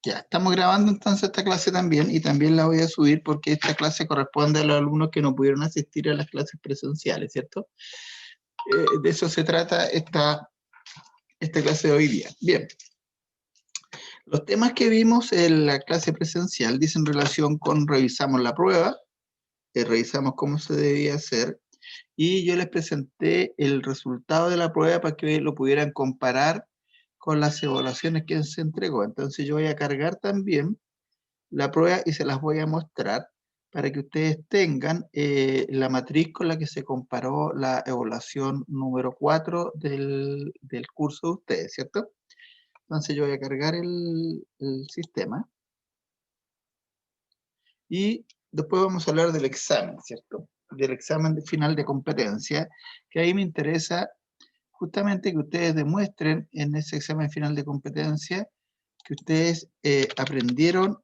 Ya, estamos grabando entonces esta clase también, y también la voy a subir porque esta clase corresponde a los alumnos que no pudieron asistir a las clases presenciales, ¿cierto? De eso se trata esta clase de hoy día. Bien, los temas que vimos en la clase presencial dicen relación con revisamos la prueba, revisamos cómo se debía hacer, y yo les presenté el resultado de la prueba para que lo pudieran comparar con las evaluaciones que se entregó. Entonces yo voy a cargar también la prueba y se las voy a mostrar para que ustedes tengan la matriz con la que se comparó la evaluación número 4 del curso de ustedes, ¿cierto? Entonces yo voy a cargar el sistema y después vamos a hablar del examen, ¿cierto? Del examen final de competencia, que ahí me interesa justamente que ustedes demuestren en ese examen final de competencia que ustedes aprendieron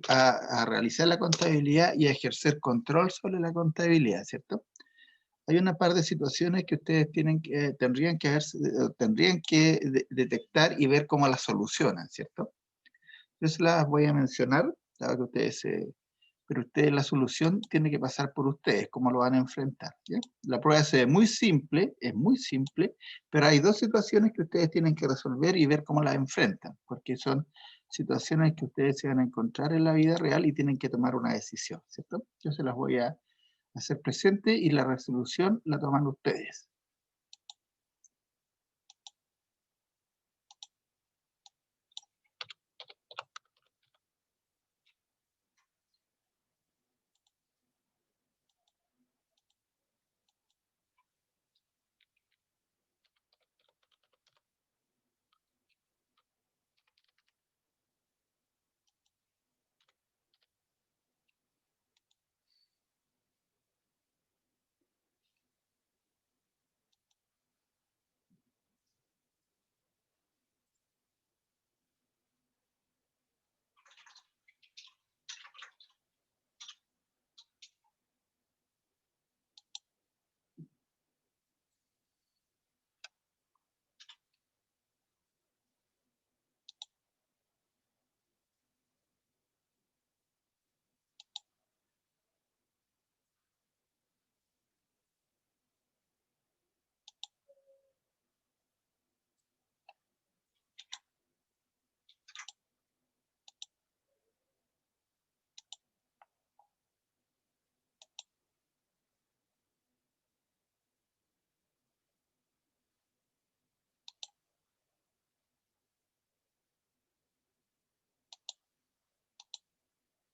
a realizar la contabilidad y a ejercer control sobre la contabilidad, ¿cierto? Hay una par de situaciones que ustedes tendrían que detectar y ver cómo las solucionan, ¿cierto? Entonces las voy a mencionar, para que ustedes pero ustedes la solución tiene que pasar por ustedes, cómo lo van a enfrentar, ¿ya? La prueba se ve muy simple, es muy simple, pero hay dos situaciones que ustedes tienen que resolver y ver cómo las enfrentan, porque son situaciones que ustedes se van a encontrar en la vida real y tienen que tomar una decisión, ¿cierto? Yo se las voy a hacer presente y la resolución la toman ustedes.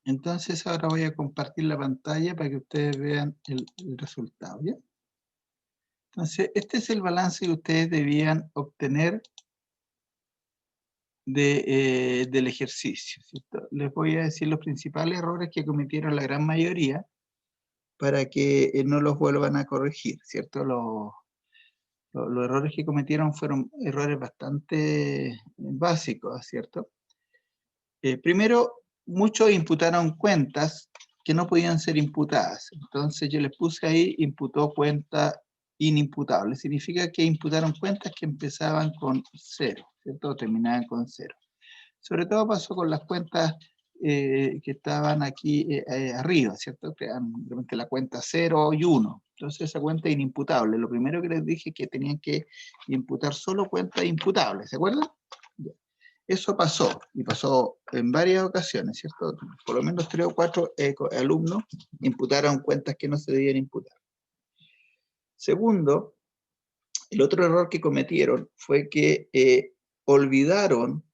Entonces ahora voy a compartir la pantalla para que ustedes vean el resultado, ¿ya? Entonces, este es el balance que ustedes debían obtener del ejercicio, ¿cierto? Les voy a decir los principales errores que cometieron la gran mayoría para que no los vuelvan a corregir, ¿cierto? Los errores que cometieron fueron errores bastante básicos, ¿cierto? Primero, muchos imputaron cuentas que no podían ser imputadas. Entonces yo les puse ahí, imputó cuenta inimputable. Significa que imputaron cuentas que empezaban con cero, ¿cierto? O terminaban con cero. Sobre todo pasó con las cuentas que estaban aquí arriba, ¿cierto? Que eran realmente la cuenta 0 y 1. Entonces esa cuenta es inimputable. Lo primero que les dije es que tenían que imputar solo cuentas imputables, ¿se acuerdan? Ya. Eso pasó, y pasó en varias ocasiones, ¿cierto? Por lo menos 3 o 4 alumnos imputaron cuentas que no se debían imputar. Segundo, el otro error que cometieron fue que olvidaron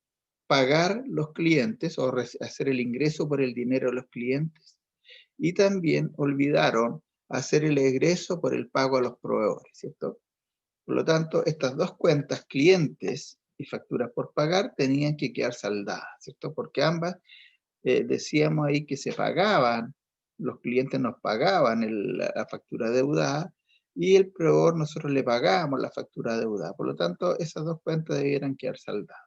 pagar los clientes o hacer el ingreso por el dinero de los clientes, y también olvidaron hacer el egreso por el pago a los proveedores, ¿cierto? Por lo tanto, estas dos cuentas, clientes y facturas por pagar, tenían que quedar saldadas, ¿cierto? Porque ambas decíamos ahí que se pagaban, los clientes nos pagaban la factura deudada, y el proveedor nosotros le pagábamos la factura deudada. Por lo tanto, esas dos cuentas debieran quedar saldadas.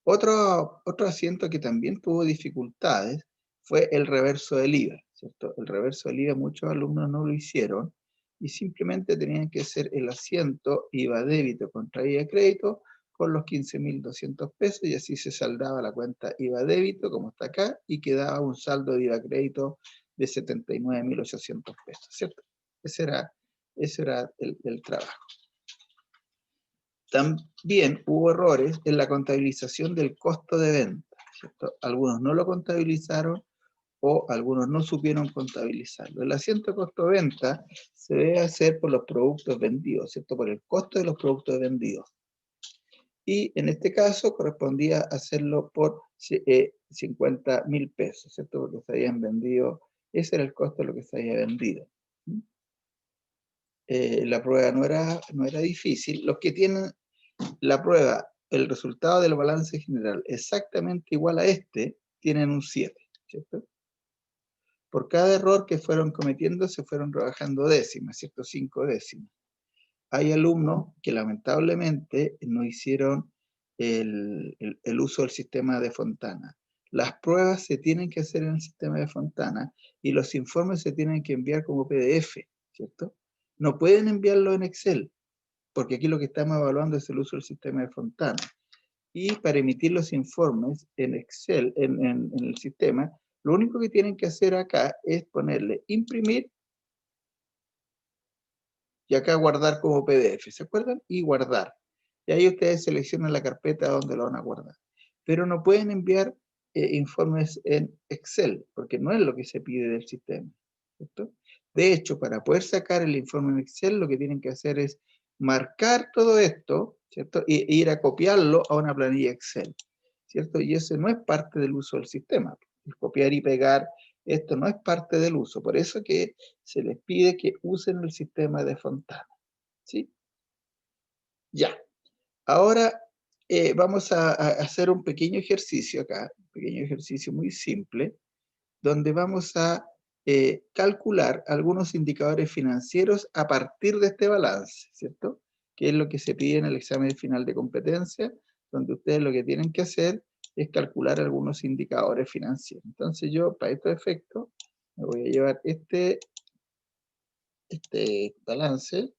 Otro asiento que también tuvo dificultades fue el reverso del IVA, ¿cierto? El reverso del IVA muchos alumnos no lo hicieron y simplemente tenían que hacer el asiento IVA débito contra IVA crédito con los 15.200 pesos, y así se saldaba la cuenta IVA débito, como está acá, y quedaba un saldo de IVA crédito de 79.800 pesos, ¿cierto? Ese era el trabajo. También hubo errores en la contabilización del costo de venta, ¿cierto? Algunos no lo contabilizaron o algunos no supieron contabilizarlo. El asiento de costo de venta se debe hacer por los productos vendidos, ¿cierto? Por el costo de los productos vendidos. Y en este caso correspondía hacerlo por 50.000 pesos, ¿cierto? Porque se habían vendido, ese era el costo de lo que se había vendido. La prueba no era difícil. Los que tienen la prueba, el resultado del balance general exactamente igual a este, tienen un 7, ¿cierto? Por cada error que fueron cometiendo se fueron rebajando décimas, ¿cierto? 5 décimas. Hay alumnos que lamentablemente no hicieron el uso del sistema de Fontana. Las pruebas se tienen que hacer en el sistema de Fontana y los informes se tienen que enviar como PDF, ¿cierto? No pueden enviarlo en Excel, porque aquí lo que estamos evaluando es el uso del sistema de Fontana. Y para emitir los informes en Excel, en el sistema, lo único que tienen que hacer acá es ponerle imprimir y acá guardar como PDF, ¿se acuerdan? Y guardar. Y ahí ustedes seleccionan la carpeta donde lo van a guardar. Pero no pueden enviar informes en Excel, porque no es lo que se pide del sistema, ¿cierto? De hecho, para poder sacar el informe en Excel, lo que tienen que hacer es marcar todo esto, ¿cierto? E ir a copiarlo a una planilla Excel, ¿cierto? Y ese no es parte del uso del sistema. El copiar y pegar, esto no es parte del uso. Por eso que se les pide que usen el sistema de Fontana, ¿sí? Ya. Ahora vamos a hacer un pequeño ejercicio acá, un pequeño ejercicio muy simple, donde vamos a calcular algunos indicadores financieros a partir de este balance, ¿cierto? Que es lo que se pide en el examen final de competencia, donde ustedes lo que tienen que hacer es calcular algunos indicadores financieros. Entonces yo, para estos efectos, me voy a llevar este balance.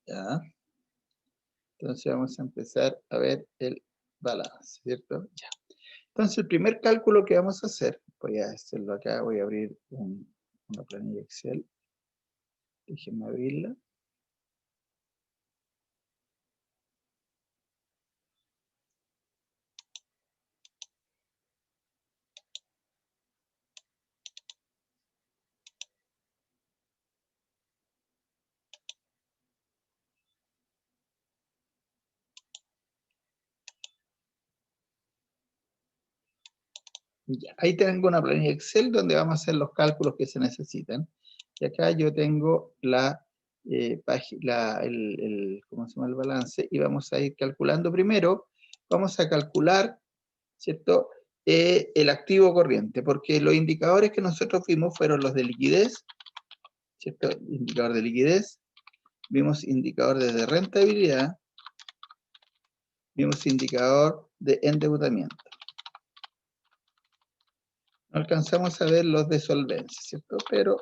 ¿Ya? Entonces vamos a empezar a ver el balance, ¿cierto? Ya. Entonces el primer cálculo que vamos a hacer, voy a hacerlo acá, voy a abrir una planilla Excel. Déjenme abrirla. Ya, ahí tengo una planilla Excel donde vamos a hacer los cálculos que se necesitan. Y acá yo tengo la página, ¿cómo se llama? El balance, y vamos a ir calculando primero. Vamos a calcular, ¿cierto? El activo corriente, porque los indicadores que nosotros vimos fueron los de liquidez, ¿cierto? Indicador de liquidez, vimos indicador de rentabilidad, vimos indicador de endeudamiento. No alcanzamos a ver los de solvencia, ¿cierto? Pero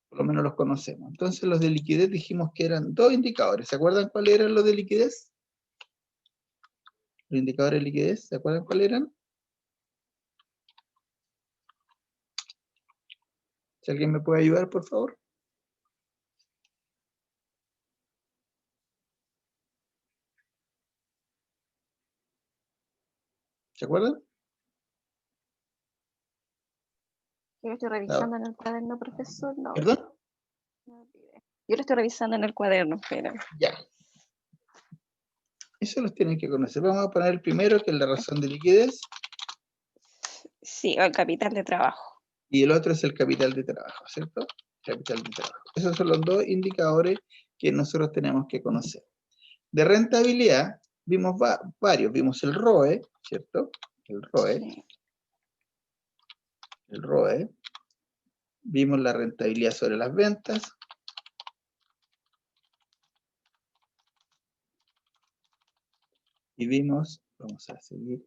por lo menos los conocemos. Entonces los de liquidez dijimos que eran dos indicadores. ¿Se acuerdan cuáles eran los de liquidez? Los indicadores de liquidez, ¿se acuerdan cuáles eran? Si alguien me puede ayudar, por favor. ¿Se acuerdan? Yo lo estoy revisando en el cuaderno, profesor. No. ¿Perdón? Yo lo estoy revisando en el cuaderno, pero. Ya. Eso los tienen que conocer. Vamos a poner el primero, que es la razón de liquidez. Sí, el capital de trabajo. Y el otro es el capital de trabajo, ¿cierto? Capital de trabajo. Esos son los dos indicadores que nosotros tenemos que conocer. De rentabilidad, vimos varios. Vimos el ROE, ¿cierto? El ROE. Sí. el ROE, vimos la rentabilidad sobre las ventas, y vimos, vamos a seguir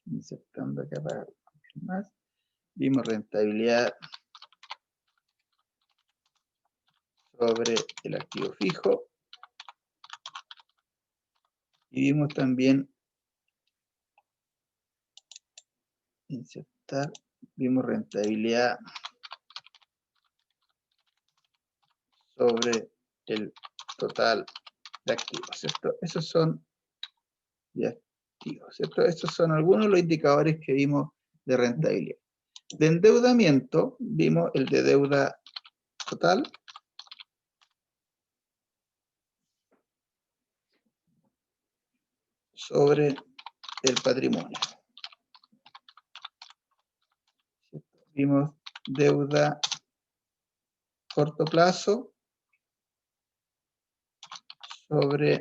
insertando acá para más, vimos rentabilidad sobre el activo fijo, y vimos también insertar, vimos rentabilidad sobre el total de activos, ¿cierto? Esos son de activos, ¿cierto? Estos son algunos de los indicadores que vimos de rentabilidad. De endeudamiento, vimos el de deuda total, sobre el patrimonio. ¿Cierto? Vimos deuda corto plazo sobre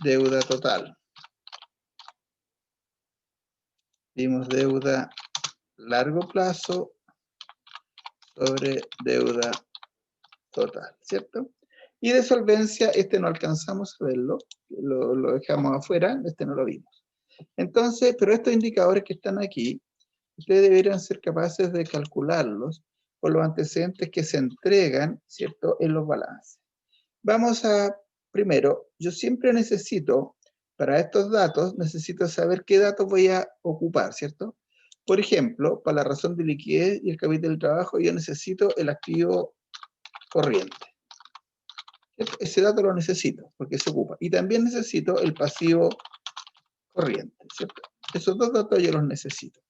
deuda total. Vimos deuda largo plazo sobre deuda total, ¿cierto? Y de solvencia, este no alcanzamos a verlo, lo dejamos afuera, este no lo vimos. Entonces, pero estos indicadores que están aquí, ustedes deberían ser capaces de calcularlos por los antecedentes que se entregan, ¿cierto?, en los balances. Vamos a, primero, yo siempre necesito, para estos datos, necesito saber qué datos voy a ocupar, ¿cierto? Por ejemplo, para la razón de liquidez y el capital del trabajo, yo necesito el activo corriente. Ese dato lo necesito, porque se ocupa. Y también necesito el pasivo corriente, ¿cierto? Esos dos datos yo los necesito.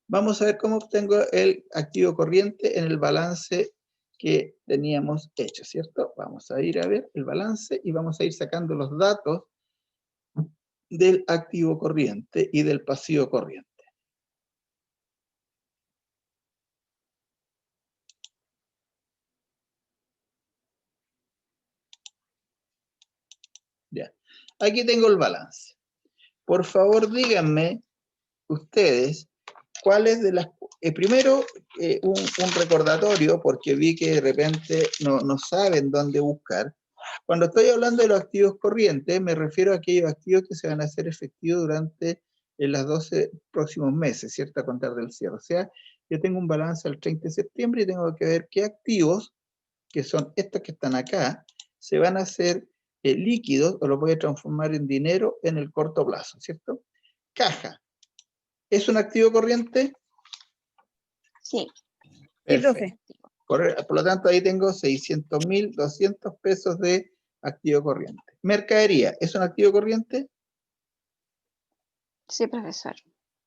Vamos a ver cómo obtengo el activo corriente en el balance que teníamos hecho, ¿cierto? Vamos a ir a ver el balance y vamos a ir sacando los datos del activo corriente y del pasivo corriente. Ya. Aquí tengo el balance. Por favor, díganme ustedes cuáles de las... primero, un recordatorio, porque vi que de repente no saben dónde buscar. Cuando estoy hablando de los activos corrientes, me refiero a aquellos activos que se van a hacer efectivos durante los 12 próximos meses, ¿cierto? A contar del cierre. O sea, yo tengo un balance al 30 de septiembre y tengo que ver qué activos, que son estos que están acá, se van a hacer líquidos o los voy a transformar en dinero en el corto plazo, ¿cierto? Caja. ¿Es un activo corriente? Sí. Perfecto. Por lo tanto, ahí tengo 600.000, 200 pesos de activo corriente. Mercadería, ¿es un activo corriente? Sí, profesor.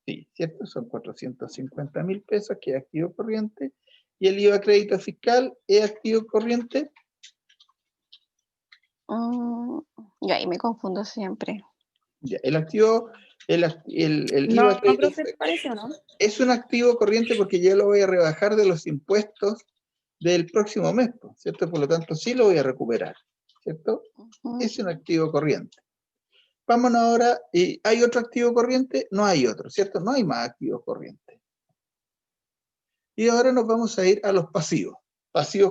Sí, ¿cierto? Son 450.000 pesos que es activo corriente. ¿Y el IVA crédito fiscal es activo corriente? Yo ahí me confundo siempre. Ya, el activo, el No, IVA crédito profe, parece o no. es un activo corriente porque yo lo voy a rebajar de los impuestos del próximo mes, ¿cierto? Por lo tanto, sí lo voy a recuperar, ¿cierto? Es un activo corriente. Vámonos ahora, ¿hay otro activo corriente? No hay otro, ¿cierto? No hay más activos corrientes. Y ahora nos vamos a ir a los pasivos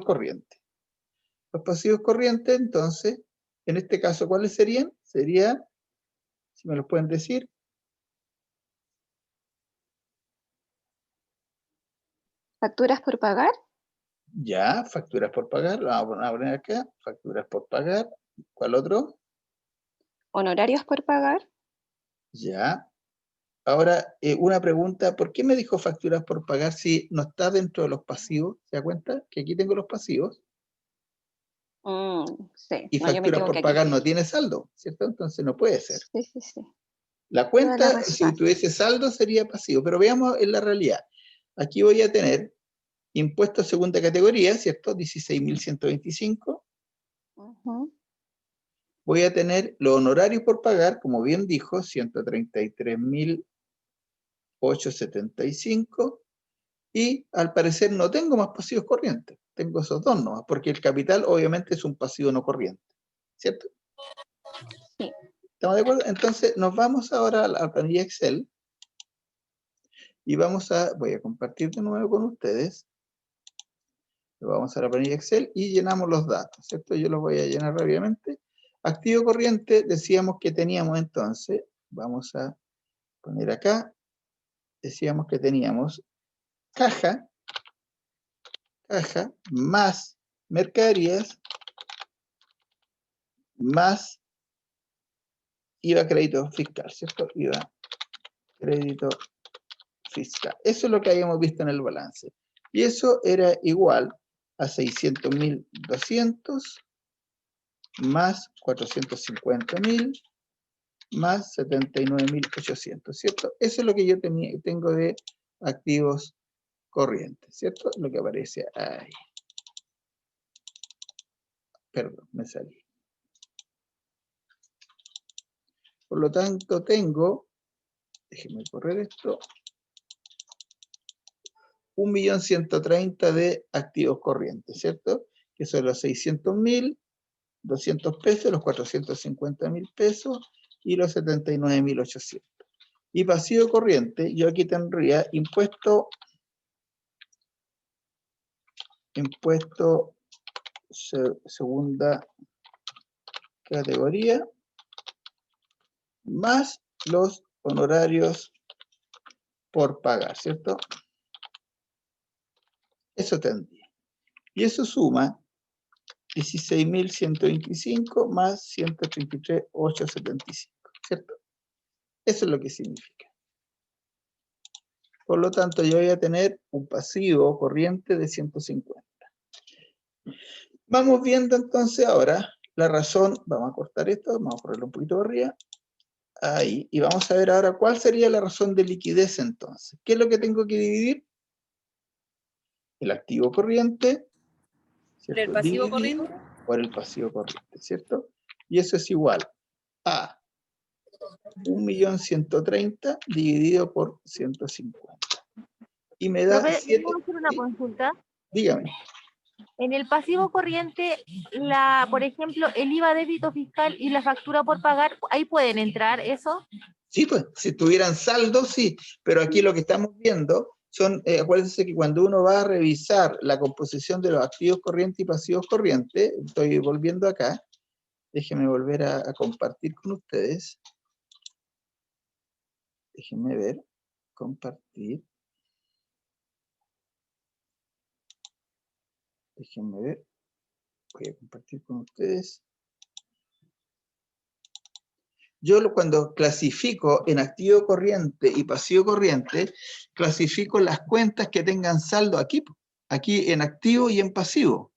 corrientes. Los pasivos corrientes, entonces, en este caso, ¿cuáles serían? Sería, si me los pueden decir. ¿Facturas por pagar? Ya, facturas por pagar, lo vamos a poner acá, facturas por pagar. ¿Cuál otro? ¿Honorarios por pagar? Ya. Ahora, una pregunta, ¿por qué me dijo facturas por pagar si no está dentro de los pasivos? ¿Se da cuenta? Que aquí tengo los pasivos Sí, y no, yo me facturas por equivoqué aquí. pagar no tiene saldo, ¿cierto? Entonces no puede ser. Sí, sí, sí. La Toda la cuenta, si razón. tuviese saldo, sería pasivo, pero veamos en la realidad. Aquí voy a tener impuestos segunda categoría, ¿cierto? 16.125. Ujú. Voy a tener los honorarios por pagar, como bien dijo, 133.875. Y al parecer no tengo más pasivos corrientes. Tengo esos dos nomás, porque el capital obviamente es un pasivo no corriente. ¿Cierto? Sí. ¿Estamos de acuerdo? Entonces nos vamos ahora a la planilla Excel Y voy a compartir de nuevo con ustedes. Vamos a la planilla Excel y llenamos los datos, ¿cierto? Yo los voy a llenar rápidamente. Activo corriente, decíamos que teníamos entonces, vamos a poner acá, decíamos que teníamos caja más mercaderías más IVA crédito fiscal, ¿cierto? IVA crédito fiscal. Eso es lo que habíamos visto en el balance. Y eso era igual a 600.200 más 450.000 más 79.800, ¿cierto? Eso es lo que yo tengo de activos corrientes, ¿cierto? Lo que aparece ahí. Perdón, me salí. Por lo tanto, tengo, déjenme correr esto, 1.130.000 de activos corrientes, ¿cierto? Que son los 600.000, 200 pesos, los 450.000 pesos y los 79.800. Y pasivo corriente, yo aquí tendría impuesto segunda categoría, más los honorarios por pagar, ¿cierto? Eso tendría. Y eso suma 16.125 más 133.875, ¿cierto? Eso es lo que significa. Por lo tanto, yo voy a tener un pasivo corriente de 150. Vamos viendo entonces ahora la razón. Vamos a cortar esto, vamos a ponerlo un poquito arriba. Ahí. Y vamos a ver ahora cuál sería la razón de liquidez entonces. ¿Qué es lo que tengo que dividir? El activo corriente, ¿cierto? ¿Por el pasivo Dividido corriente? por el pasivo corriente, ¿cierto? Y eso es igual a 1.130.000 dividido por 150. Y me da Profe, 7. ¿puedo hacer una ¿Sí? consulta? Dígame. En el pasivo corriente, por ejemplo, el IVA débito fiscal y la factura por pagar, ¿ahí pueden entrar eso? Sí, pues, si tuvieran saldo, sí. Pero aquí lo que estamos viendo son, acuérdense que cuando uno va a revisar la composición de los activos corrientes y pasivos corrientes, estoy volviendo acá, déjenme volver a compartir con ustedes. Déjenme ver, compartir. Déjenme ver, voy a compartir con ustedes. Yo cuando clasifico en activo corriente y pasivo corriente, clasifico las cuentas que tengan saldo aquí en activo y en pasivo.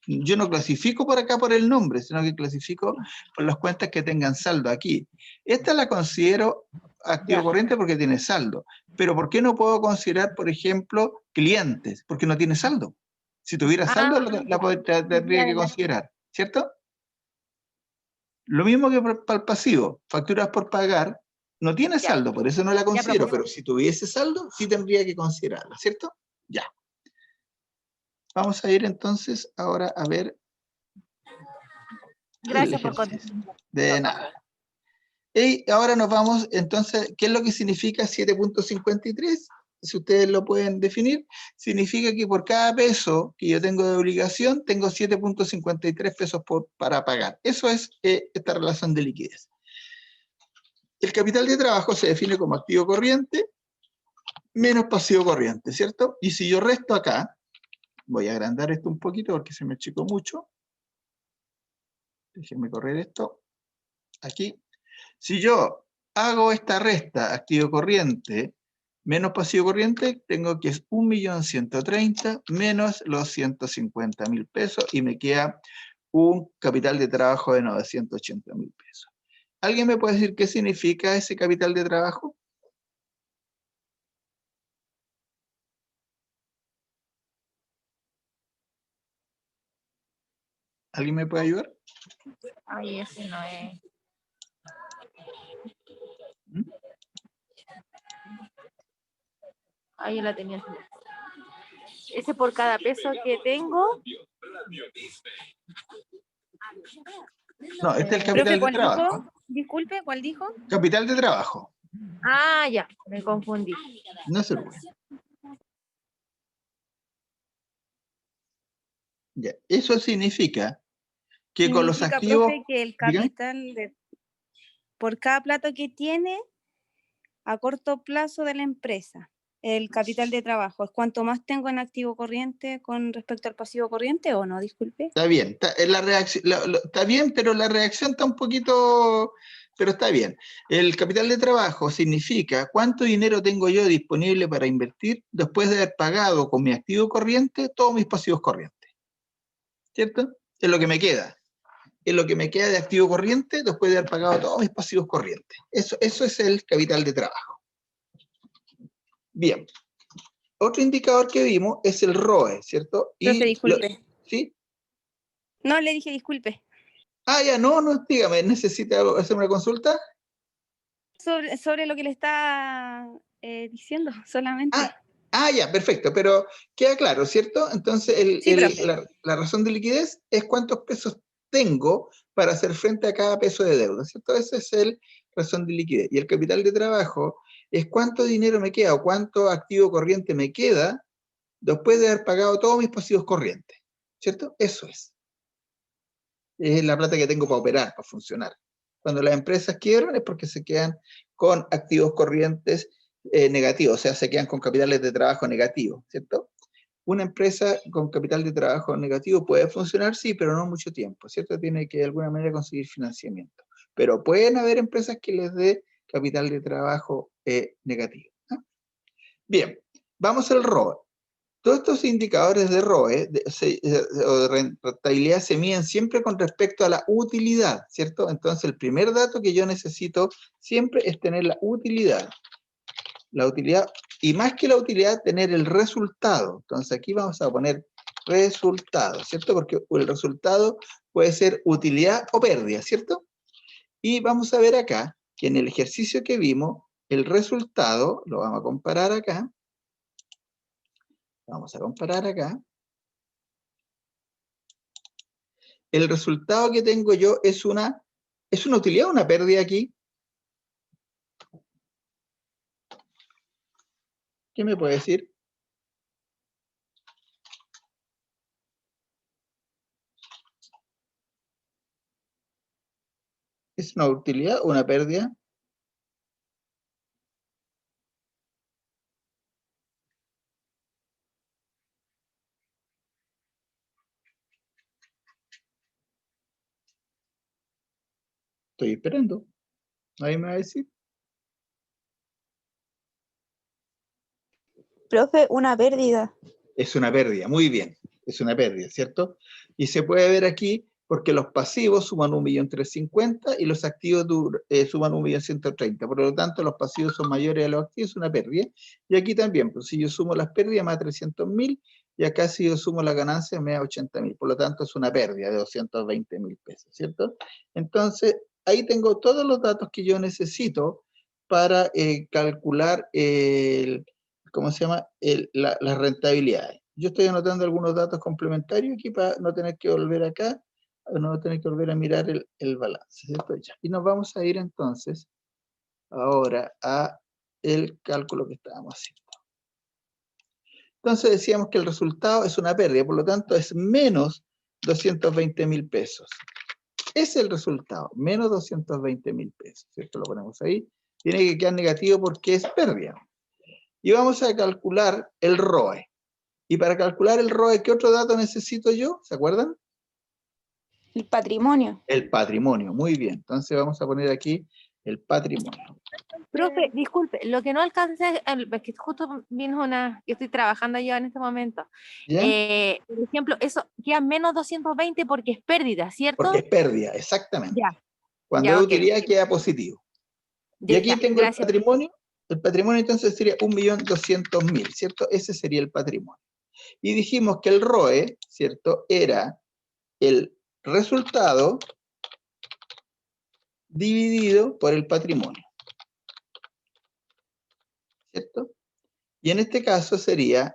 Yo no clasifico por acá por el nombre, sino que clasifico por las cuentas que tengan saldo aquí. Esta la considero activo corriente porque tiene saldo. Pero ¿por qué no puedo considerar, por ejemplo, clientes? Porque no tiene saldo. Si tuviera saldo, la tendría que considerar, ¿cierto? Lo mismo que para el pasivo, facturas por pagar, no tiene saldo, por eso no la considero, pero si tuviese saldo, sí tendría que considerarla, ¿cierto? Ya. Vamos a ir entonces ahora a ver. Gracias por contestar. De nada. Y ahora nos vamos, entonces, ¿qué es lo que significa 7.53? Si ustedes lo pueden definir, significa que por cada peso que yo tengo de obligación, tengo 7.53 pesos para pagar. Eso es esta relación de liquidez. El capital de trabajo se define como activo corriente menos pasivo corriente, ¿cierto? Y si yo resto acá, voy a agrandar esto un poquito porque se me achicó mucho. Déjenme correr esto. Aquí. Si yo hago esta resta activo corriente menos pasivo corriente, tengo que es 1.130.000 menos los 150.000 pesos y me queda un capital de trabajo de 980.000 pesos. ¿Alguien me puede decir qué significa ese capital de trabajo? ¿Alguien me puede ayudar? Ay, ese no es. ¿Mm? Ahí la tenía. Ese por cada peso que tengo. No, este es el Profe, capital de ¿cuál trabajo. dijo? Disculpe, ¿cuál dijo? Capital de trabajo. Ah, ya, me confundí. No es Uruguay. Ya. Eso significa que con los Significa, activos, profe, que el dígame, capital por cada plato que tiene a corto plazo de la empresa, el capital de trabajo, ¿es cuanto más tengo en activo corriente con respecto al pasivo corriente o no? Disculpe. está bien, la reacción, está bien, pero la reacción está un poquito, pero está bien. El capital de trabajo significa cuánto dinero tengo yo disponible para invertir después de haber pagado con mi activo corriente todos mis pasivos corrientes, ¿cierto? Es lo que me queda. Es lo que me queda de activo corriente después de haber pagado todos mis pasivos corrientes. Eso es el capital de trabajo. Bien. Otro indicador que vimos es el ROE, ¿cierto? Profe, disculpe. ¿Sí? No, le dije disculpe. Ah, ya, no, dígame, ¿necesita hacer una consulta? Sobre lo que le está diciendo, solamente. Ya, perfecto, pero queda claro, ¿cierto? Entonces, Sí, profe. la razón de liquidez es cuántos pesos tengo para hacer frente a cada peso de deuda, ¿cierto? Esa es la razón de liquidez. Y el capital de trabajo es cuánto dinero me queda o cuánto activo corriente me queda después de haber pagado todos mis pasivos corrientes, ¿cierto? Eso es. Es la plata que tengo para operar, para funcionar. Cuando las empresas quiebran es porque se quedan con activos corrientes negativos, o sea, se quedan con capitales de trabajo negativos, ¿cierto? Una empresa con capital de trabajo negativo puede funcionar, sí, pero no mucho tiempo, ¿cierto? Tiene que de alguna manera conseguir financiamiento. Pero pueden haber empresas que les dé capital de trabajo negativo, ¿no? Bien, vamos al ROE. Todos estos indicadores de ROE o de rentabilidad se miden siempre con respecto a la utilidad, ¿cierto? Entonces, el primer dato que yo necesito siempre es tener la utilidad. La utilidad, y más que la utilidad, tener el resultado. Entonces, aquí vamos a poner resultado, ¿cierto? Porque el resultado puede ser utilidad o pérdida, ¿cierto? Y vamos a ver acá que en el ejercicio que vimos, el resultado, lo vamos a comparar acá. Vamos a comparar acá. El resultado que tengo yo es una utilidad o una pérdida aquí. ¿Qué me puede decir? ¿Es una utilidad o una pérdida? Estoy esperando. Nadie me va a decir. Profe, una pérdida. Es una pérdida, muy bien. Es una pérdida, ¿cierto? Y se puede ver aquí porque los pasivos suman 1.350.000 y los activos suman 1.130.000. Por lo tanto, los pasivos son mayores a los activos, es una pérdida. Y aquí también, pues si yo sumo las pérdidas, me da 300.000, y acá si yo sumo las ganancias, me da 80.000. Por lo tanto, es una pérdida de 220.000 pesos, ¿cierto? Entonces, ahí tengo todos los datos que yo necesito para calcular ¿cómo se llama? Las rentabilidades. Yo estoy anotando algunos datos complementarios aquí para no tener que volver acá, no tener que volver a mirar el balance, ¿cierto? Ya. Y nos vamos a ir entonces ahora a el cálculo que estábamos haciendo. Entonces decíamos que el resultado es una pérdida, por lo tanto es menos 220.000 pesos. Es el resultado, menos 220.000 pesos, ¿cierto? Lo ponemos ahí. Tiene que quedar negativo porque es pérdida. Y vamos a calcular el ROE. Y para calcular el ROE, ¿qué otro dato necesito yo? ¿Se acuerdan? El patrimonio. El patrimonio, muy bien. Entonces vamos a poner aquí el patrimonio. Profe, disculpe, lo que no alcancé, es que justo vino yo estoy trabajando yo en este momento. ¿Ya? Por ejemplo, eso queda menos 220 porque es pérdida, Porque ¿cierto? es pérdida, exactamente. Ya, Cuando es ya, ok. utilidad queda positivo. Y aquí Ya, tengo el gracias. patrimonio. El patrimonio entonces sería 1.200.000, ¿cierto? Ese sería el patrimonio. Y dijimos que el ROE, ¿cierto? Era el resultado dividido por el patrimonio, ¿cierto? Y en este caso sería,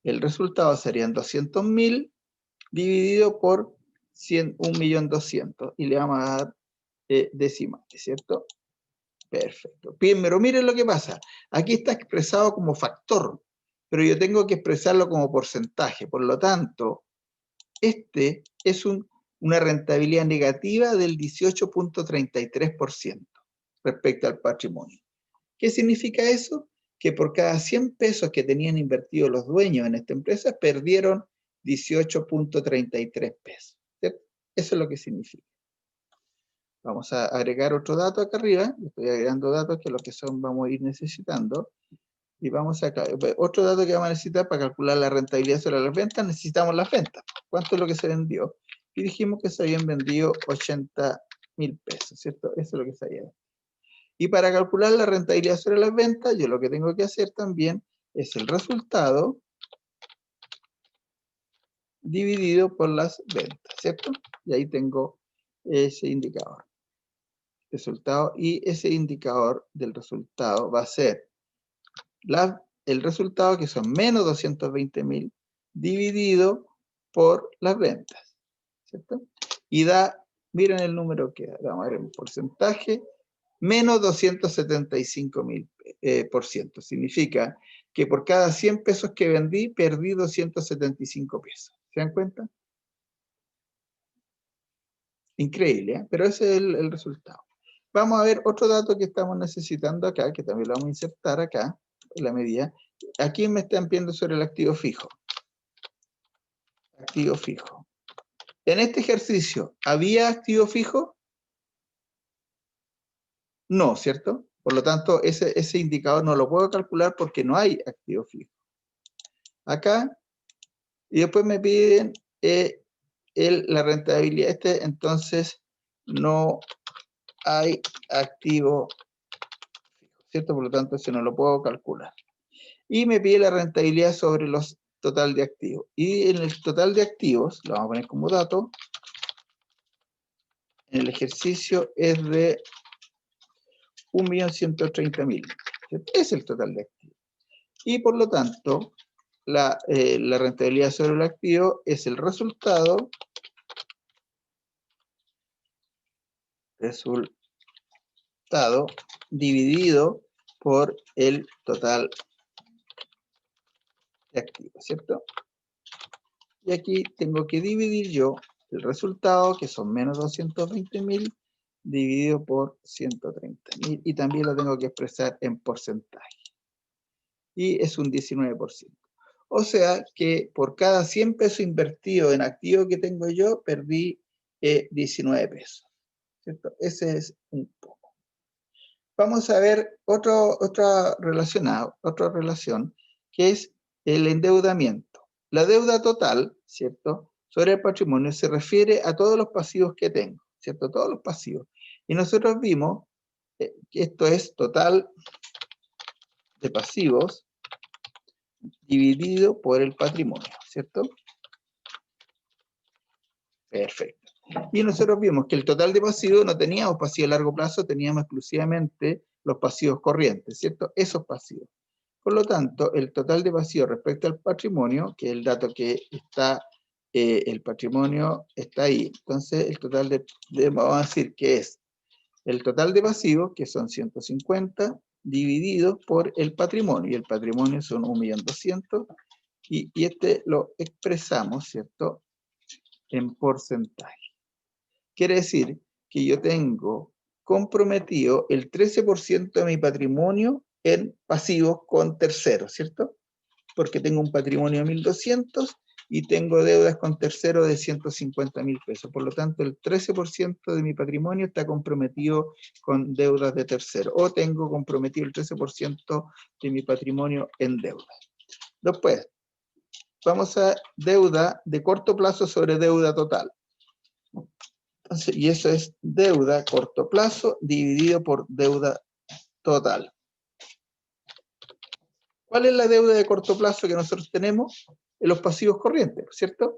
el resultado serían 200.000 dividido por 100, 1.200.000, y le vamos a dar decimales, ¿cierto? Perfecto. Bien, pero miren lo que pasa. Aquí está expresado como factor, pero yo tengo que expresarlo como porcentaje. Por lo tanto, este es una rentabilidad negativa del 18.33% respecto al patrimonio. ¿Qué significa eso? Que por cada 100 pesos que tenían invertidos los dueños en esta empresa, perdieron 18.33 pesos. ¿Cierto? Eso es lo que significa. Vamos a agregar otro dato acá arriba. Estoy agregando datos que los que son vamos a ir necesitando. Y vamos acá. Otro dato que vamos a necesitar para calcular la rentabilidad sobre las ventas, necesitamos las ventas. ¿Cuánto es lo que se vendió? Y dijimos que se habían vendido 80.000 pesos, ¿cierto? Eso es lo que se había vendido. Y para calcular la rentabilidad sobre las ventas, yo lo que tengo que hacer también es el resultado dividido por las ventas, ¿cierto? Y ahí tengo ese indicador. Resultado, y ese indicador del resultado va a ser el resultado, que son menos 220.000, dividido por las ventas, ¿cierto? Y da, miren el número que da, vamos a ver el porcentaje, menos 275.000%. Significa que por cada 100 pesos que vendí, perdí 275 pesos. ¿Se dan cuenta? Increíble, ¿eh? Pero ese es el resultado. Vamos a ver otro dato que estamos necesitando acá, que también lo vamos a insertar acá, en la medida. Aquí me están pidiendo sobre el activo fijo. Activo fijo. En este ejercicio, ¿había activo fijo? No, ¿cierto? Por lo tanto, ese indicador no lo puedo calcular porque no hay activo fijo. Acá, y después me piden la rentabilidad. Entonces, no hay activo fijo, ¿cierto? Por lo tanto, ese no lo puedo calcular. Y me pide la rentabilidad sobre los total de activos. Y en el total de activos, lo vamos a poner como dato, en el ejercicio es de 1.130.000. Es el total de activos. Y por lo tanto, la rentabilidad sobre el activo es el resultado dividido por el total de activos, ¿cierto? Y aquí tengo que dividir yo el resultado, que son menos 220.000, dividido por 130.000, y también lo tengo que expresar en porcentaje. Y es un 19%. O sea que por cada 100 pesos invertidos en activos que tengo yo, perdí 19 pesos. ¿Cierto? Ese es un poco. Vamos a ver otra relación, que es el endeudamiento. La deuda total, ¿cierto?, sobre el patrimonio se refiere a todos los pasivos que tengo, ¿cierto? Todos los pasivos. Y nosotros vimos que esto es total de pasivos dividido por el patrimonio, ¿cierto? Perfecto. Y nosotros vimos que el total de pasivos no teníamos pasivos a largo plazo, teníamos exclusivamente los pasivos corrientes, ¿cierto? Esos pasivos. Por lo tanto, el total de pasivos respecto al patrimonio, que es el dato que está, el patrimonio está ahí. Entonces, el total vamos a decir que es el total de pasivos, que son 150, dividido por el patrimonio. Y el patrimonio son 1.200.000. Y este lo expresamos, ¿cierto?, en porcentaje. Quiere decir que yo tengo comprometido el 13% de mi patrimonio en pasivos con terceros, ¿cierto? Porque tengo un patrimonio de 1.200 y tengo deudas con terceros de 150.000 pesos. Por lo tanto, el 13% de mi patrimonio está comprometido con deudas de terceros. O tengo comprometido el 13% de mi patrimonio en deuda. Después, vamos a deuda de corto plazo sobre deuda total. Entonces, y eso es deuda a corto plazo dividido por deuda total. ¿Cuál es la deuda de corto plazo que nosotros tenemos? En los pasivos corrientes, ¿cierto?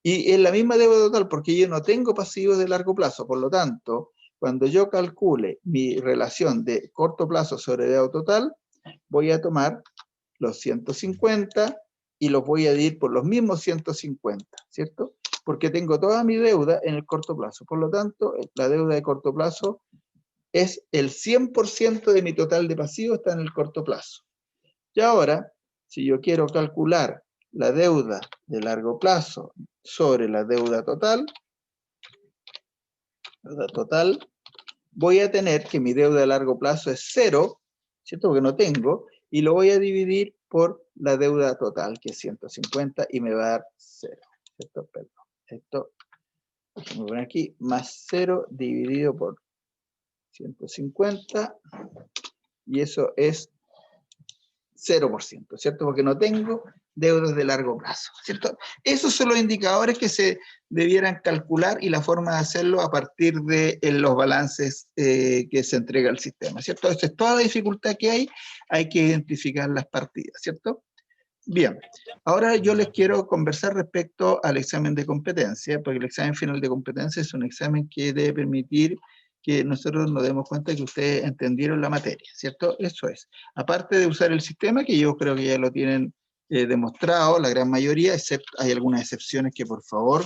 Y es la misma deuda total porque yo no tengo pasivos de largo plazo. Por lo tanto, cuando yo calcule mi relación de corto plazo sobre deuda total, voy a tomar los 150 y los voy a dividir por los mismos 150, ¿cierto? Porque tengo toda mi deuda en el corto plazo. Por lo tanto, la deuda de corto plazo es el 100% de mi total de pasivo está en el corto plazo. Y ahora, si yo quiero calcular la deuda de largo plazo sobre la deuda total, voy a tener que mi deuda de largo plazo es 0, ¿cierto? Porque no tengo, y lo voy a dividir por la deuda total, que es 150, y me va a dar 0, ¿cierto? Perdón. Esto, déjame poner aquí, más 0 dividido por 150, y eso es 0%, ¿cierto? Porque no tengo deudas de largo plazo, ¿cierto? Esos son los indicadores que se debieran calcular y la forma de hacerlo a partir de los balances que se entrega al sistema, ¿cierto? Esa es toda la dificultad que hay que identificar las partidas, ¿cierto? Bien, ahora yo les quiero conversar respecto al examen de competencia, porque el examen final de competencia es un examen que debe permitir que nosotros nos demos cuenta que ustedes entendieron la materia, ¿cierto? Eso es. Aparte de usar el sistema, que yo creo que ya lo tienen demostrado, la gran mayoría, excepto hay algunas excepciones que por favor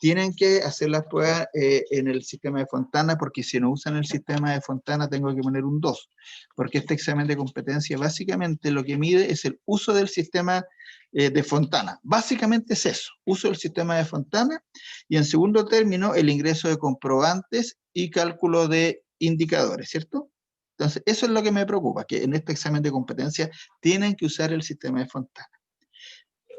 tienen que hacer las pruebas en el sistema de Fontana, porque si no usan el sistema de Fontana tengo que poner un 2, porque este examen de competencia básicamente lo que mide es el uso del sistema de Fontana. Básicamente es eso, uso del sistema de Fontana, y en segundo término el ingreso de comprobantes y cálculo de indicadores, ¿cierto? Entonces, eso es lo que me preocupa, que en este examen de competencia tienen que usar el sistema de Fontana.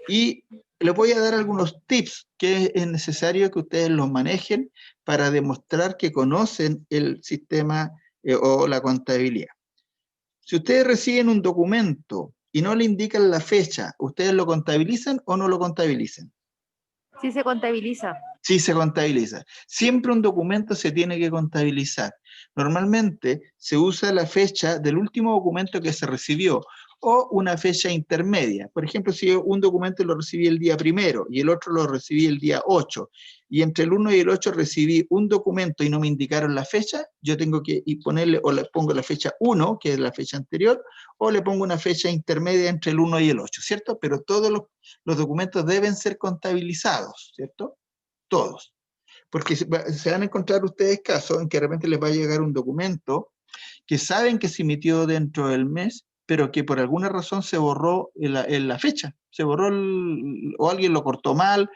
Y les voy a dar algunos tips que es necesario que ustedes los manejen para demostrar que conocen el sistema o la contabilidad. Si ustedes reciben un documento y no le indican la fecha, ¿ustedes lo contabilizan o no lo contabilizan? Sí se contabiliza. Sí se contabiliza. Siempre un documento se tiene que contabilizar. Normalmente se usa la fecha del último documento que se recibió o una fecha intermedia. Por ejemplo, si un documento lo recibí el día 1 y el otro lo recibí el día 8, y entre el 1 y el 8 recibí un documento y no me indicaron la fecha, yo tengo que ponerle, o le pongo la fecha 1, que es la fecha anterior, o le pongo una fecha intermedia entre el 1 y el 8, ¿cierto? Pero todos los documentos deben ser contabilizados, ¿cierto? Todos. Porque se van a encontrar ustedes casos en que de repente les va a llegar un documento que saben que se emitió dentro del mes, pero que por alguna razón se borró en la fecha, se borró o alguien lo cortó mal,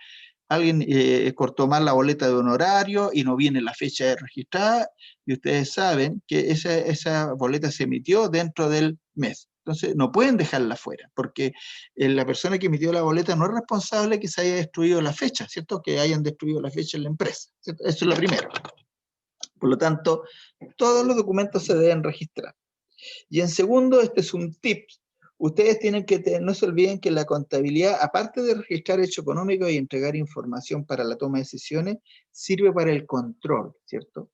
alguien cortó mal la boleta de honorario y no viene la fecha registrada, y ustedes saben que esa boleta se emitió dentro del mes. Entonces no pueden dejarla fuera, porque la persona que emitió la boleta no es responsable que se haya destruido la fecha, ¿cierto? Que hayan destruido la fecha en la empresa, ¿cierto? Eso es lo primero. Por lo tanto, todos los documentos se deben registrar. Y en segundo, este es un tip. Ustedes tienen que no se olviden que la contabilidad, aparte de registrar hechos económicos y entregar información para la toma de decisiones, sirve para el control, ¿cierto?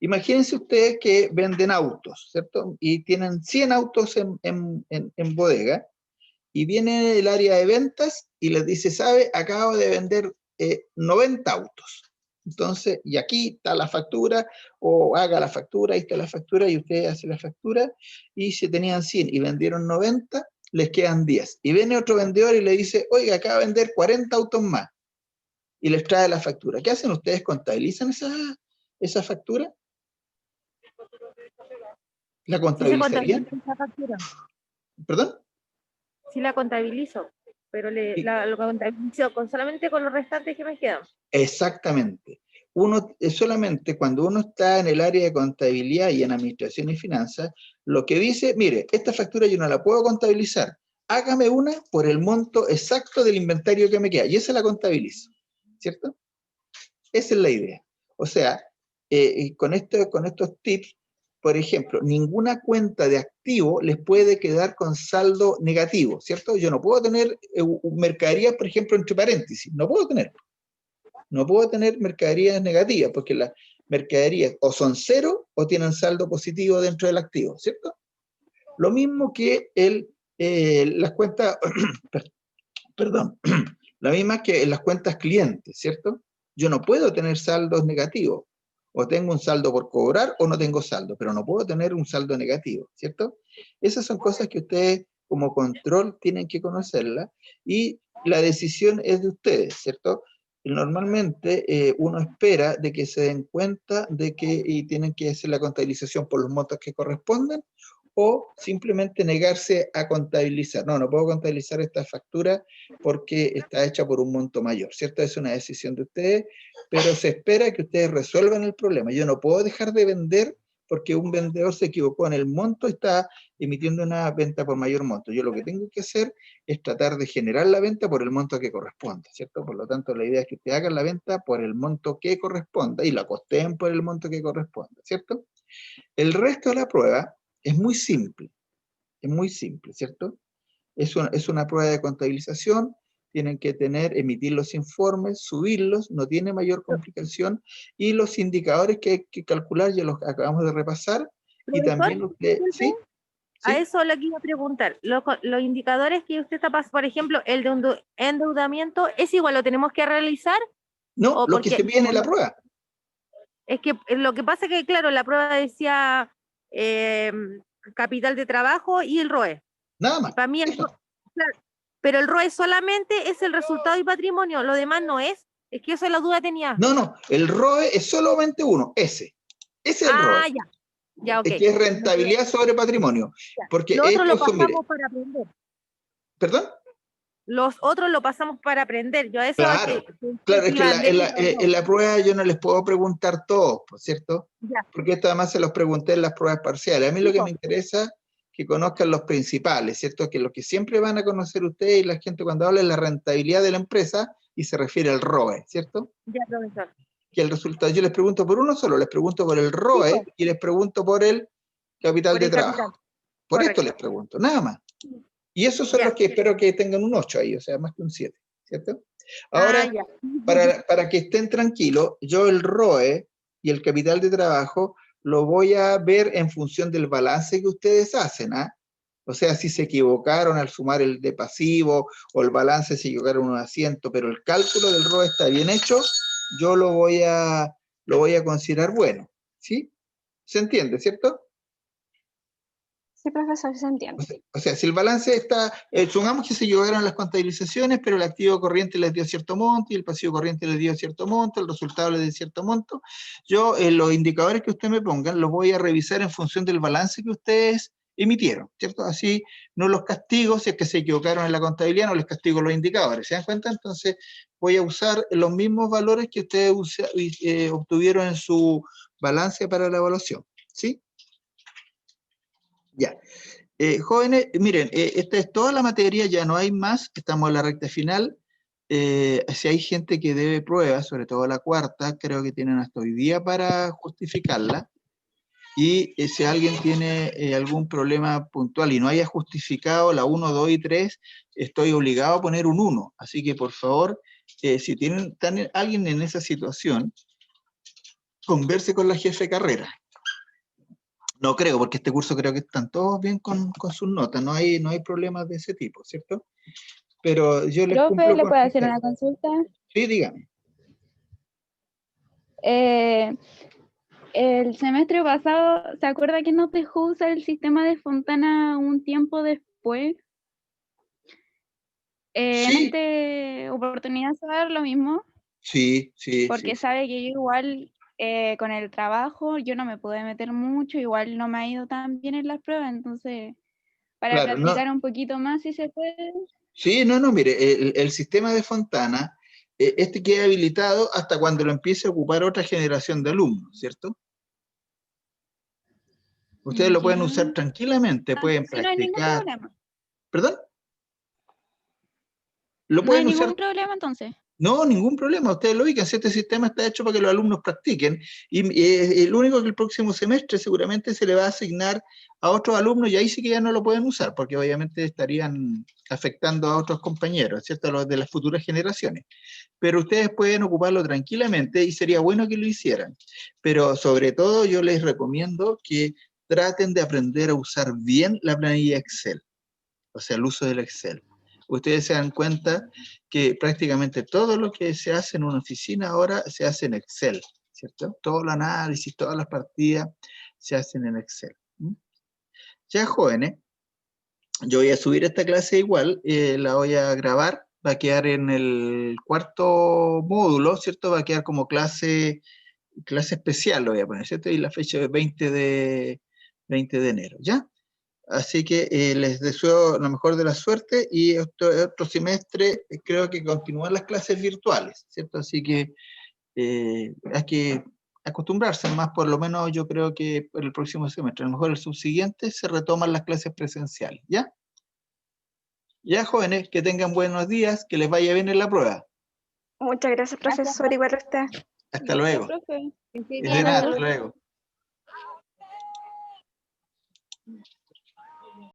Imagínense ustedes que venden autos, ¿cierto? Y tienen 100 autos en bodega, y viene el área de ventas y les dice, ¿sabe? Acabo de vender 90 autos. Entonces, y aquí está la factura, o haga la factura, ahí está la factura, y usted hace la factura, y si tenían 100 y vendieron 90, les quedan 10. Y viene otro vendedor y le dice, oiga, acaba de vender 40 autos más, y les trae la factura. ¿Qué hacen ustedes? ¿Contabilizan esa factura? ¿La contabilizarían? Sí se contabiliza esa factura. ¿Perdón? Sí la contabilizo, pero lo contabilizo solamente con los restantes que me quedan. Exactamente. Uno solamente cuando uno está en el área de contabilidad y en administración y finanzas, lo que dice, mire, esta factura yo no la puedo contabilizar, hágame una por el monto exacto del inventario que me queda, y esa la contabilizo, ¿cierto? Esa es la idea. O sea, con estos tips, por ejemplo, ninguna cuenta de activo les puede quedar con saldo negativo, ¿cierto? Yo no puedo tener mercaderías, por ejemplo, entre paréntesis, no puedo tener. No puedo tener mercaderías negativas, porque las mercaderías o son cero o tienen saldo positivo dentro del activo, ¿cierto? Lo mismo que las cuentas, perdón, lo mismo que en las cuentas clientes, ¿cierto? Yo no puedo tener saldos negativos, o tengo un saldo por cobrar o no tengo saldo, pero no puedo tener un saldo negativo, ¿cierto? Esas son cosas que ustedes como control tienen que conocerlas, y la decisión es de ustedes, ¿cierto? normalmente uno espera de que se den cuenta de que y tienen que hacer la contabilización por los montos que corresponden, o simplemente negarse a contabilizar. No, no puedo contabilizar esta factura porque está hecha por un monto mayor, ¿cierto? Es una decisión de ustedes, pero se espera que ustedes resuelvan el problema. Yo no puedo dejar de vender porque un vendedor se equivocó en el monto y está emitiendo una venta por mayor monto. Yo lo que tengo que hacer es tratar de generar la venta por el monto que corresponda, ¿cierto? Por lo tanto, la idea es que ustedes hagan la venta por el monto que corresponda y la costeen por el monto que corresponda, ¿cierto? El resto de la prueba es muy simple, ¿cierto? Es una prueba de contabilización, tienen que emitir los informes, subirlos, no tiene mayor complicación, y los indicadores que hay que calcular ya los acabamos de repasar, y Profesor, también usted, ¿sí? a ¿Sí? eso le quiero preguntar. Los indicadores que usted está pasando, por ejemplo, el de endeudamiento, ¿es igual, lo tenemos que realizar? No, O lo que se porque pide en la prueba. es que lo que pasa es que, claro, la prueba decía eh, capital de trabajo y el ROE. Nada más. Para mí, Eso. claro, pero el ROE solamente es el resultado y patrimonio, lo demás no es. Es que eso es la duda tenía. No, no, el ROE es solamente uno, ese. Ese es el ROE. Ya, ok. Que es rentabilidad sobre patrimonio. Porque Lo otro lo estos son, mire, pasamos para aprender. ¿perdón? Los otros lo pasamos para aprender. Yo a eso Claro, claro, es que en la prueba yo no les puedo preguntar todo, ¿cierto? Ya. Porque esto además se los pregunté en las pruebas parciales. A mí lo que me interesa es que conozcan los principales, ¿cierto? Que lo que siempre van a conocer ustedes y la gente cuando habla es la rentabilidad de la empresa y se refiere al ROE, ¿cierto? Ya, profesor. Que el resultado, yo les pregunto por uno solo, les pregunto por el ROE y les pregunto por el capital Por de el trabajo. capital. Por Correcto. esto les pregunto, nada más. Y esos son Ya. los que espero que tengan un 8 ahí, o sea, más que un 7, ¿cierto? Ahora, Ya. para que estén tranquilos, yo el ROE y el capital de trabajo lo voy a ver en función del balance que ustedes hacen, ¿ah? O sea, si se equivocaron al sumar el de pasivo o el balance se equivocaron un asiento, pero el cálculo del ROE está bien hecho, yo lo voy a considerar bueno, ¿sí? ¿Se entiende, cierto? Sí, profesor, se entiende. O sea, si el balance está, supongamos que se equivocaron las contabilizaciones, pero el activo corriente les dio cierto monto y el pasivo corriente les dio cierto monto, el resultado les dio cierto monto, yo los indicadores que ustedes me pongan los voy a revisar en función del balance que ustedes emitieron, ¿cierto? Así no los castigo, si es que se equivocaron en la contabilidad, no les castigo los indicadores, ¿se dan cuenta? Entonces voy a usar los mismos valores que ustedes obtuvieron en su balance para la evaluación, ¿sí? Ya. Jóvenes, miren, esta es toda la materia, ya no hay más, estamos en la recta final. Si hay gente que debe pruebas, sobre todo la cuarta, creo que tienen hasta hoy día para justificarla. Y si alguien tiene algún problema puntual y no haya justificado la 1, 2 y 3, estoy obligado a poner un 1. Así que, por favor, si tienen alguien en esa situación, converse con la jefe de carrera. No creo, porque este curso creo que están todos bien con sus notas, no hay problemas de ese tipo, ¿cierto? Pero yo les Profe, cumplo ¿le con puedo hacer ustedes. una consulta? Sí, dígame. El semestre pasado, ¿se acuerda que nos dejó usar el sistema de Fontana un tiempo después? En Sí, esta oportunidad se va a dar lo mismo, sí, porque sí. sabe que yo igual con el trabajo yo no me pude meter mucho, igual no me ha ido tan bien en las pruebas, entonces para Claro, no, practicar un poquito más si se puede. sí, no, mire, el sistema de Fontana, este queda habilitado hasta cuando lo empiece a ocupar otra generación de alumnos, ¿cierto? Ustedes lo pueden Ya. usar tranquilamente, pueden Sí, no hay ningún practicar. problema. ¿Perdón? Lo No hay pueden usar. ningún problema entonces. No, ningún problema, ustedes lo ubican, si este sistema está hecho para que los alumnos practiquen, y el único que el próximo semestre seguramente se le va a asignar a otros alumnos, y ahí sí que ya no lo pueden usar, porque obviamente estarían afectando a otros compañeros, ¿cierto? A los de las futuras generaciones. Pero ustedes pueden ocuparlo tranquilamente, y sería bueno que lo hicieran. Pero sobre todo yo les recomiendo que traten de aprender a usar bien la planilla Excel, o sea, el uso del Excel. Ustedes se dan cuenta que prácticamente todo lo que se hace en una oficina ahora se hace en Excel, ¿cierto? Todo el análisis, todas las partidas se hacen en Excel. Ya, jóvenes, yo voy a subir esta clase igual, la voy a grabar va a quedar en el cuarto módulo, ¿cierto? Va a quedar como clase especial, lo voy a poner, ¿cierto? Y la fecha es 20 de enero, ¿ya? Así que les deseo lo mejor de la suerte y otro semestre creo que continúan las clases virtuales, ¿cierto? Así que hay que acostumbrarse más, por lo menos yo creo que por el próximo semestre, a lo mejor el subsiguiente se retoman las clases presenciales, ¿ya? Ya, jóvenes, que tengan buenos días, que les vaya bien en la prueba. Muchas gracias, profesor. Igual a usted. Hasta luego. Profe. Que esté De bien, nada, adiós. hasta luego.